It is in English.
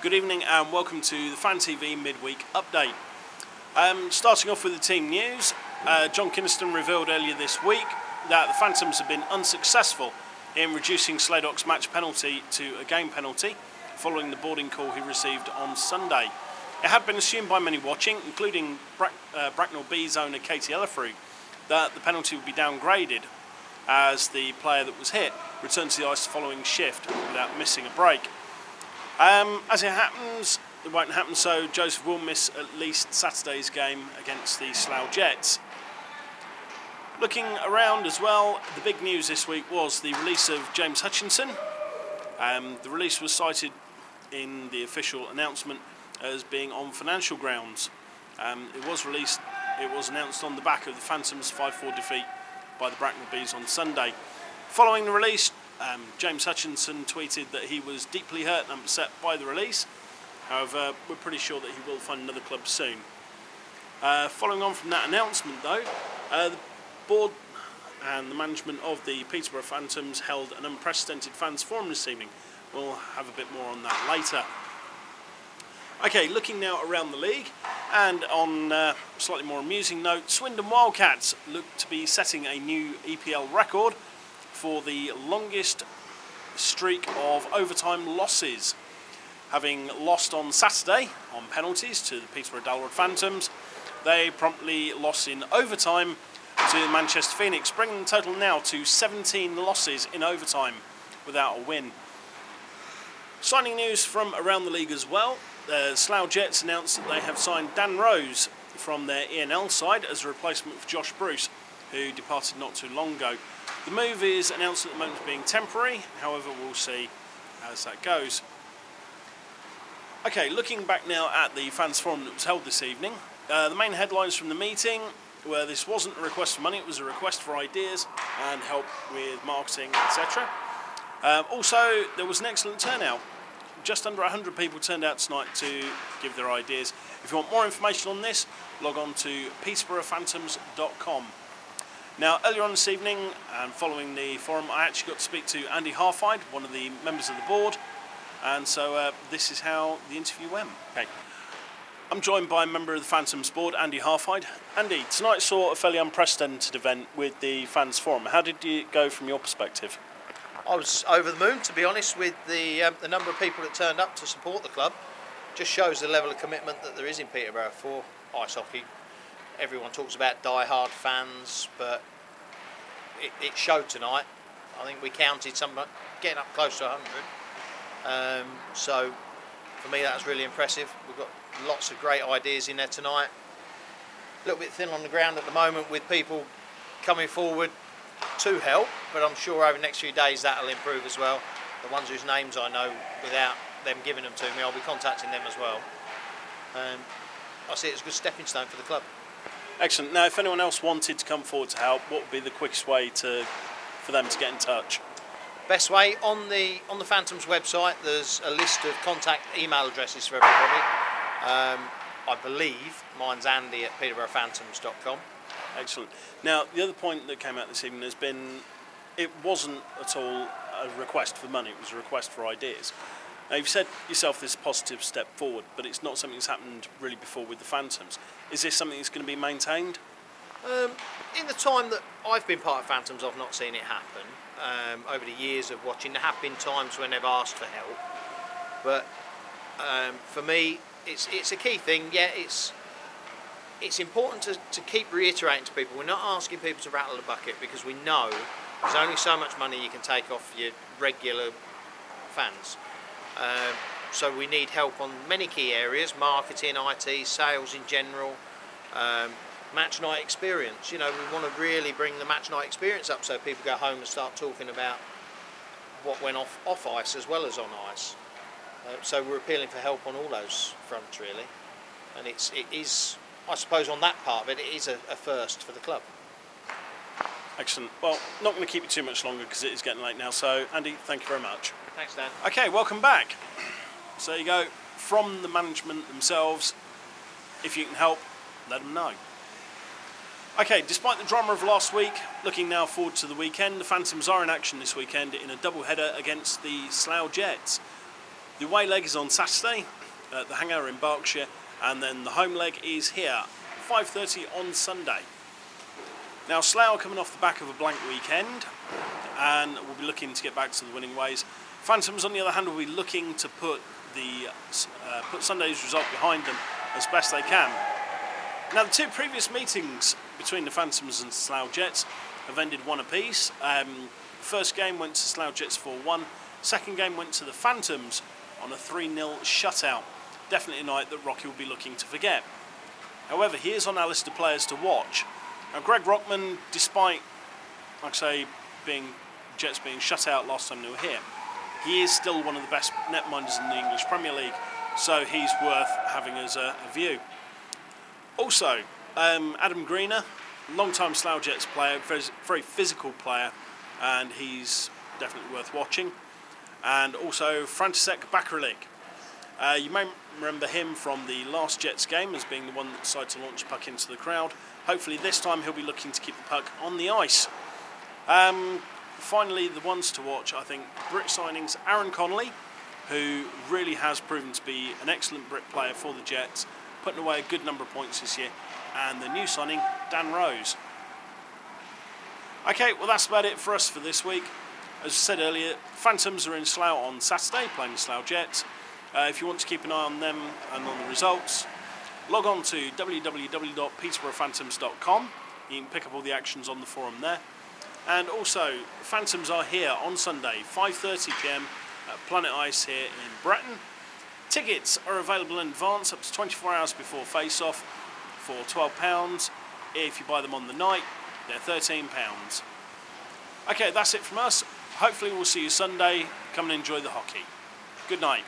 Good evening and welcome to the Phantv midweek update. Starting off with the team news, John Kynaston revealed earlier this week that the Phantoms have been unsuccessful in reducing Sladdock's match penalty to a game penalty following the boarding call he received on Sunday. It had been assumed by many watching, including Bracknell B's owner Katie Ellifrue, that the penalty would be downgraded as the player that was hit returned to the ice following shift without missing a break. As it happens, it won't happen so. Joseph will miss at least Saturday's game against the Slough Jets. Looking around as well, the big news this week was the release of James Hutchinson. The release was cited in the official announcement as being on financial grounds. It was announced on the back of the Phantoms' 5-4 defeat by the Bracknell Bees on Sunday. Following the release, James Hutchinson tweeted that he was deeply hurt and upset by the release. However, we're pretty sure that he will find another club soon. Following on from that announcement though, the board and the management of the Peterborough Phantoms held an unprecedented fans forum this evening. We'll have a bit more on that later. Okay, looking now around the league, and on a slightly more amusing note, Swindon Wildcats look to be setting a new EPL record for the longest streak of overtime losses. Having lost on Saturday on penalties to the Peterborough Dalwood Phantoms, they promptly lost in overtime to Manchester Phoenix, bringing the total now to 17 losses in overtime without a win. Signing news from around the league as well. The Slough Jets announced that they have signed Dan Rose from their ENL side as a replacement for Josh Bruce, who departed not too long ago. The move is announced at the moment as being temporary, however we'll see as that goes. Okay, looking back now at the fans forum that was held this evening, the main headlines from the meeting were this wasn't a request for money, it was a request for ideas and help with marketing, etc. Also, there was an excellent turnout. Just under 100 people turned out tonight to give their ideas. If you want more information on this, log on to peterboroughphantoms.com. Now, earlier on this evening, and following the forum, I actually got to speak to Andy Halfhide, one of the members of the board, and so this is how the interview went. Okay. I'm joined by a member of the Phantoms board, Andy Halfhide. Andy, tonight saw a fairly unprecedented event with the fans forum. How did it go from your perspective? I was over the moon, to be honest, with the number of people that turned up to support the club. Just shows the level of commitment that there is in Peterborough for ice hockey. Everyone talks about die-hard fans, but it showed tonight. I think we counted getting up close to 100. So for me that was really impressive. We've got lots of great ideas in there tonight. A little bit thin on the ground at the moment with people coming forward to help, but I'm sure over the next few days that'll improve as well. The ones whose names I know without them giving them to me, I'll be contacting them as well. I see it as a good stepping stone for the club. Excellent. Now, if anyone else wanted to come forward to help, what would be the quickest way for them to get in touch? Best way, on the Phantoms website, there's a list of contact email addresses for everybody. I believe mine's Andy at peterboroughphantoms.com. Excellent. Now, the other point that came out this evening has been it wasn't at all a request for money, it was a request for ideas. Now, you've said yourself this is a positive step forward, but it's not something that's happened really before with the Phantoms. Is this something that's going to be maintained? In the time that I've been part of Phantoms, I've not seen it happen. Over the years of watching, there have been times when they've asked for help, but for me, it's a key thing. Yeah, it's important to keep reiterating to people, we're not asking people to rattle the bucket because we know there's only so much money you can take off your regular fans. So we need help on many key areas, marketing, IT, sales in general, match night experience. You know, we want to really bring the match night experience up so people go home and start talking about what went off ice as well as on ice. So we're appealing for help on all those fronts really, and it is, I suppose on that part of it, it is a first for the club. Excellent. Well, not going to keep you too much longer because it is getting late now, so Andy, thank you very much. Thanks, Dan. Okay, welcome back. So there you go, from the management themselves, if you can help, let them know. Okay, despite the drama of last week, looking now forward to the weekend, the Phantoms are in action this weekend in a double-header against the Slough Jets. The away leg is on Saturday at the Hangar in Berkshire, and then the home leg is here, 5:30 on Sunday. Now Slough are coming off the back of a blank weekend, and we'll be looking to get back to the winning ways. Phantoms, on the other hand, will be looking to put Sunday's result behind them as best they can. Now, the two previous meetings between the Phantoms and Slough Jets have ended one apiece. First game went to Slough Jets 4-1. Second game went to the Phantoms on a 3-0 shutout. Definitely a night that Rocky will be looking to forget. However, he is on our list of players to watch. Now, Greg Rockman, despite, like I say, Jets being shut out last time they were here, he is still one of the best netminders in the English Premier League, so he's worth having as a view. Also, Adam Greener, long-time Slough Jets player, very physical player, and he's definitely worth watching. And also František Bakralik. You may remember him from the last Jets game as being the one that decided to launch the puck into the crowd. Hopefully this time he'll be looking to keep the puck on the ice. Finally, the ones to watch, I think, Brit signings, Aaron Connolly, who really has proven to be an excellent Brit player for the Jets, putting away a good number of points this year, and the new signing, Dan Rose. Okay, well that's about it for us for this week. As I said earlier, Phantoms are in Slough on Saturday, playing the Slough Jets. If you want to keep an eye on them and on the results, log on to www.peterboroughphantoms.com. You can pick up all the actions on the forum there. And also, Phantoms are here on Sunday, 5:30 PM at Planet Ice here in Bretton. Tickets are available in advance up to 24 hours before face-off for £12. If you buy them on the night, they're £13. Okay, that's it from us. Hopefully we'll see you Sunday. Come and enjoy the hockey. Good night.